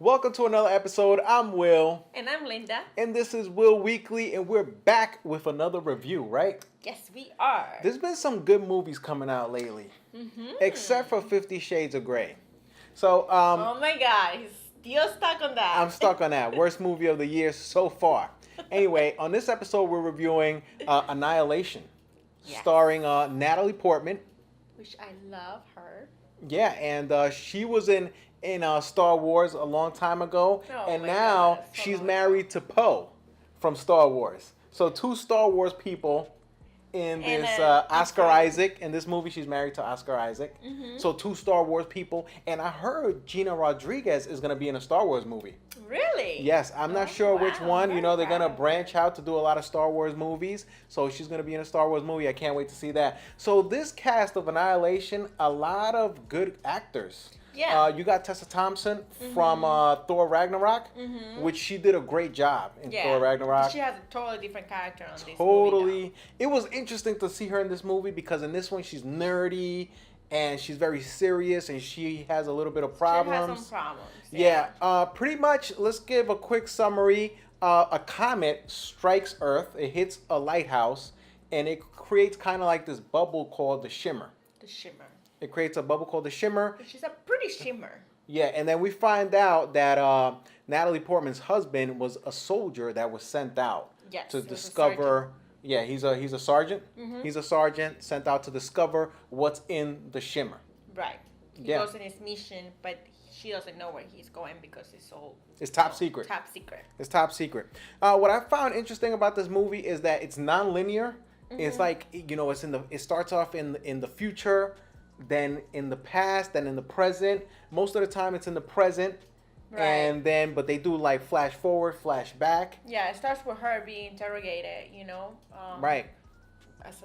Welcome to another episode. I'm Will. And I'm Linda. And this is Will Weekly, and we're back with another review, right? Yes, we are. There's been some good movies coming out lately, except for 50 Shades of Grey. So, oh my God, he's still stuck on that. I'm stuck on that. Worst movie of the year so far. Anyway, on this episode, we're reviewing Annihilation, starring Natalie Portman. Which I love her. Yeah, and she was in Star Wars a long time ago, and now she's married to Poe from Star Wars. So two Star Wars people in this Oscar Isaac. In this movie, she's married to Oscar Isaac. So two Star Wars people, and I heard Gina Rodriguez is gonna be in a Star Wars movie. Really? Yes, I'm not sure which one. You know, they're gonna branch out to do a lot of Star Wars movies. So she's gonna be in a Star Wars movie. I can't wait to see that. So this cast of Annihilation, a lot of good actors. Yeah. You got Tessa Thompson from Thor Ragnarok, which she did a great job in Thor Ragnarok. She has a totally different character on this movie. Totally. It was interesting to see her in this movie because in this one she's nerdy and she's very serious and she has a little bit of problems. She has some problems. Yeah. Pretty much, let's give a quick summary. A comet strikes Earth. It hits a lighthouse and it creates kind of like this bubble called the Shimmer. The Shimmer. It creates a bubble called the Shimmer. She's a pretty shimmer. Yeah, and then we find out that Natalie Portman's husband was a soldier that was sent out to discover. Yeah, he's a sergeant. He's a sergeant sent out to discover what's in the Shimmer. Right. He goes in his mission, but she doesn't know where he's going because it's all. It's top secret. Top secret. It's top secret. What I found interesting about this movie is that it's non-linear. It's like it starts off in the future. Then in the past, then in the present. Most of the time it's in the present. Right. And then, but they do like flash forward, flash back. Yeah, it starts with her being interrogated, right. As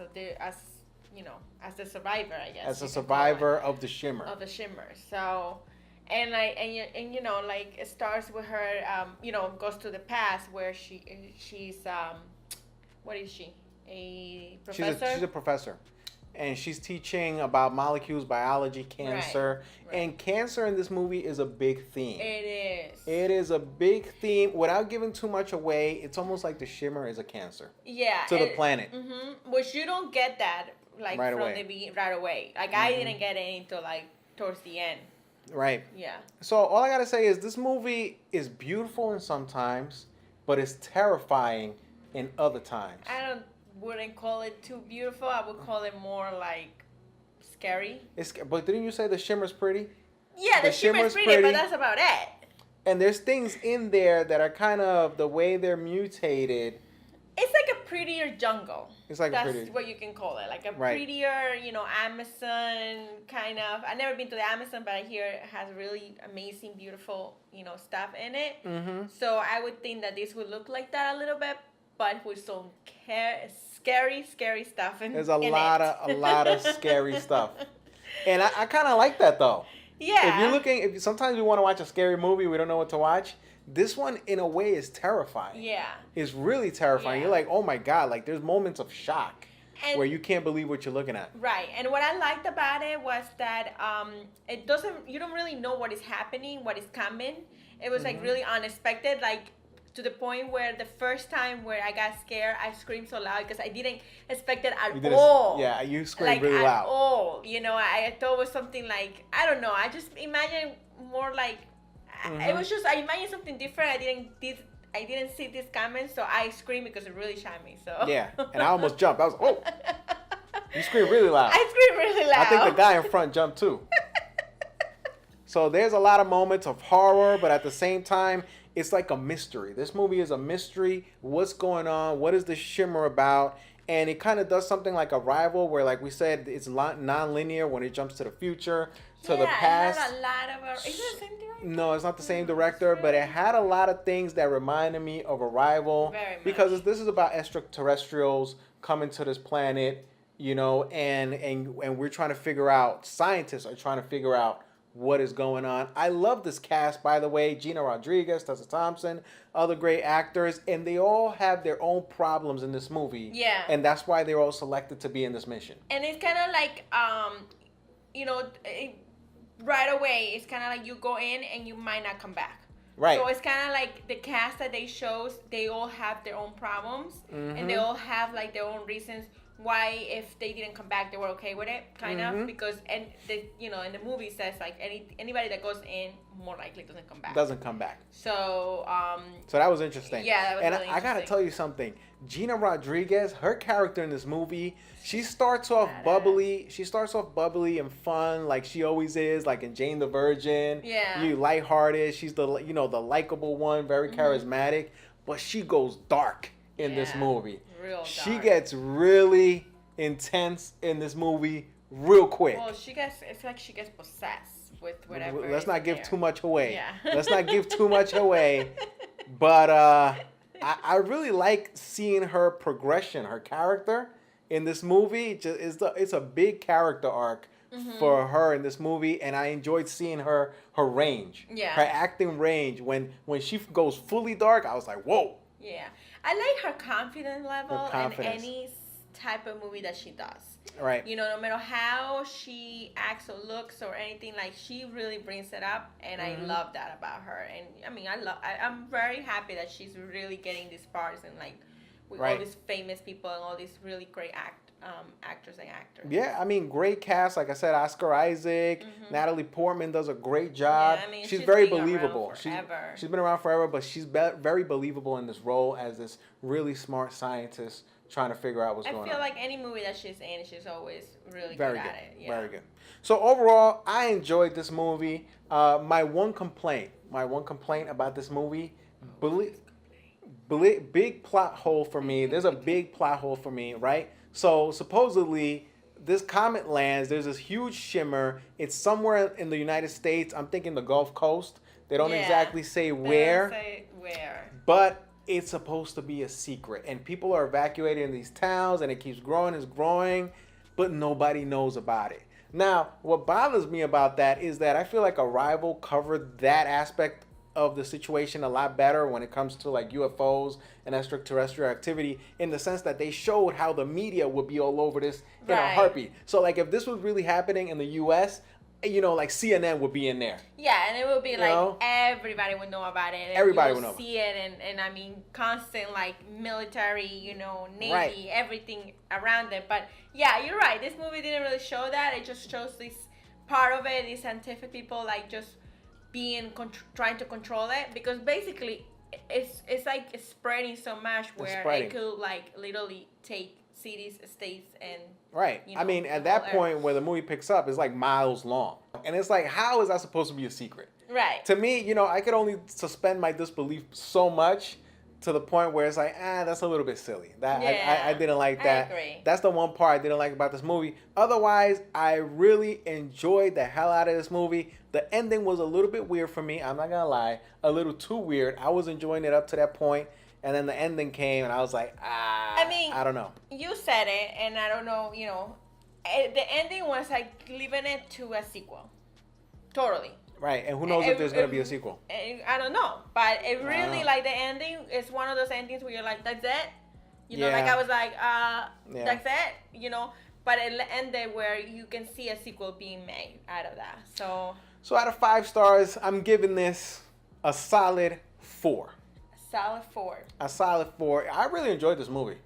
the survivor, I guess. As a survivor of the Shimmer. Of the Shimmer. So, and it starts with her, goes to the past where she's, what is she? A professor? She's a professor. And she's teaching about molecules, biology, cancer. Right. And cancer in this movie is a big theme. It is. It is a big theme. Without giving too much away, it's almost like the Shimmer is a cancer. Yeah. To the planet. Which you don't get that right away. Like I didn't get it until towards the end. Right. Yeah. So all I gotta say is this movie is beautiful in some times, but it's terrifying in other times. Wouldn't call it too beautiful. I would call it more like scary. But didn't you say the Shimmer's pretty? Yeah, the Shimmer's pretty, but that's about it. And there's things in there that are kind of the way they're mutated. It's like a prettier jungle. That's what you can call it. Like a prettier, Amazon kind of. I've never been to the Amazon, but I hear it has really amazing, beautiful, stuff in it. So I would think that this would look like that a little bit. But with some scary stuff in it. There's a lot of scary stuff. And I kind of like that, though. Yeah. If sometimes we want to watch a scary movie, we don't know what to watch. This one, in a way, is terrifying. Yeah. It's really terrifying. You're like, oh, my God. Like, there's moments of shock where you can't believe what you're looking at. Right. And what I liked about it was that you don't really know what is happening, what is coming. It was, really unexpected. Like, to the point where the first time where I got scared, I screamed so loud because I didn't expect it at all. Yeah, you screamed really loud. At all. I thought it was something like, I don't know. I just imagined more like, it was just, I imagined something different. I didn't see this coming, so I screamed because it really shocked me. So yeah, and I almost jumped. I was oh, you screamed really loud. I screamed really loud. I think the guy in front jumped too. So there's a lot of moments of horror, but at the same time, it's like a mystery. This movie is a mystery. What's going on? What is the Shimmer about? And it kind of does something like Arrival, where, like we said, it's non-linear when it jumps to the future, to the past. It had a lot of... Is it the same director? No, it's not the same director, but it had a lot of things that reminded me of Arrival. Very much. Because this is about extraterrestrials coming to this planet, and we're trying to figure out, scientists are trying to figure out what is going on. I love this cast, by the way. Gina Rodriguez, Tessa Thompson, other great actors, and they all have their own problems in this movie. Yeah. And that's why they're all selected to be in this mission. And it's kind of like, right away, it's kind of like you go in and you might not come back. Right. So it's kind of like the cast that they shows, they all have their own problems, and they all have like their own reasons why if they didn't come back they were okay with it, kind of, because and the in the movie says like anybody that goes in more likely doesn't come back. Doesn't come back. So so that was interesting. Yeah, that was and really I gotta tell you something. Gina Rodriguez, her character in this movie, she starts off bubbly. She starts off bubbly and fun, like she always is, like in Jane the Virgin. Yeah. You lighthearted. She's the the likable one, very charismatic. But she goes dark in this movie. Real dark. She gets really intense in this movie real quick. Well, it's like she gets possessed with whatever. Let's not give too much away. Yeah. Let's not give too much away. But I really like seeing her progression, her character in this movie. It's a big character arc for her in this movie, and I enjoyed seeing her range. Yeah. Her acting range. When she goes fully dark, I was like, whoa. Yeah. I like her confidence level Her confidence. in any type of movie that she does. Right. No matter how she acts or looks or anything, like she really brings it up, and I love that about her. And I mean, I'm very happy that she's really getting these parts and like with all these famous people and all these really great actors and actors. Yeah, I mean, great cast. Like I said, Oscar Isaac, Natalie Portman does a great job. Yeah, I mean, she's very been believable. around forever. She's been around forever, but she's very believable in this role as this really smart scientist trying to figure out what's going on. I feel like any movie that she's in, she's always really very good good at it. Yeah. Very good. So overall, I enjoyed this movie. My one complaint about this movie, big plot hole for me. There's a big plot hole for me, right? So supposedly this comet lands. There's this huge shimmer. It's somewhere in the United States. I'm thinking the Gulf Coast. They don't exactly say where. They don't say where. But it's supposed to be a secret, and people are evacuating these towns, and it keeps growing, but nobody knows about it. Now, what bothers me about that is that I feel like Arrival covered that aspect of the situation a lot better when it comes to like UFOs and extraterrestrial activity, in the sense that they showed how the media would be all over this in a heartbeat. So like if this was really happening in the US, like CNN would be in there. Yeah, and it would be like everybody would know about it. And everybody would know. See it, and I mean, constant like military, Navy, everything around it. But yeah, you're right. This movie didn't really show that. It just shows this part of it. These scientific people like just being trying to control it, because basically it's like it's spreading so much where it could like literally take cities, states, and I mean, at that point where the movie picks up, it's like miles long, and it's like, how is that supposed to be a secret? Right. To me, I could only suspend my disbelief so much, to the point where it's like, that's a little bit silly. That I didn't like that. I agree. That's the one part I didn't like about this movie. Otherwise, I really enjoyed the hell out of this movie. The ending was a little bit weird for me. I'm not gonna lie, a little too weird. I was enjoying it up to that point, and then the ending came, and I was like, I don't know. You said it, and I don't know. The ending was like leaving it to a sequel. Totally. Right, and who knows if there's going to be a sequel. I don't know, but it really, like, the ending is one of those endings where you're like, that's it? Like, I was like, that's it? But it ended where you can see a sequel being made out of that, so out of 5 stars, I'm giving this a solid 4. Solid 4. A solid 4. I really enjoyed this movie.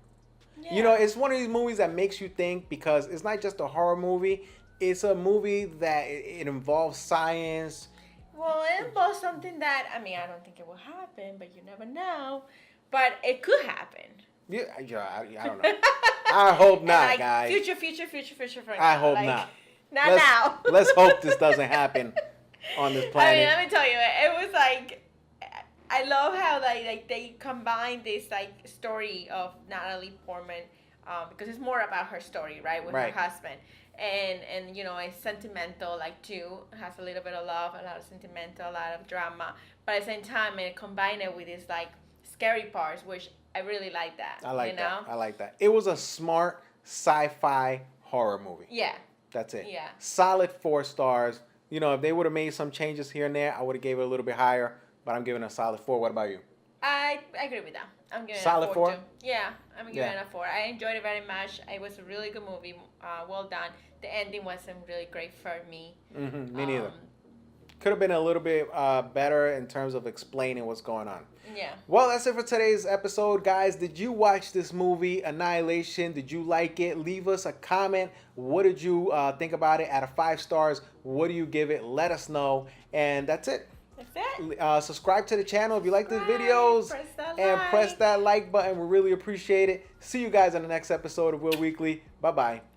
Yeah. It's one of these movies that makes you think, because it's not just a horror movie. It's a movie that it involves science. Well, it involves something that, I mean, I don't think it will happen, but you never know. But it could happen. Yeah, I don't know. I hope not, guys. Future. I hope not. Not now. Let's hope this doesn't happen on this planet. I mean, let me tell you, it was like, I love how they combine this like story of Natalie Portman, because it's more about her story, right, with her husband. And it's sentimental, like, too. It has a little bit of love, a lot of sentimental, a lot of drama. But at the same time, it combined it with these, like, scary parts, which I really like that. I like that. I like that. It was a smart sci-fi horror movie. Yeah. That's it. Yeah. Solid 4 stars. If they would have made some changes here and there, I would have gave it a little bit higher. But I'm giving it a solid 4. What about you? I agree with that. I'm giving solid it a 4 too. Yeah, I'm giving it a 4. I enjoyed it very much. It was a really good movie. Well done. The ending wasn't really great for me. Me neither. Could have been a little bit better in terms of explaining what's going on. Yeah. Well, that's it for today's episode, guys. Did you watch this movie, Annihilation? Did you like it? Leave us a comment. What did you think about it? Out of 5 stars, what do you give it? Let us know. And that's it. That's it. Subscribe to the channel if you like these videos. Press that like button. We really appreciate it. See you guys in the next episode of Will Weekly. Bye-bye.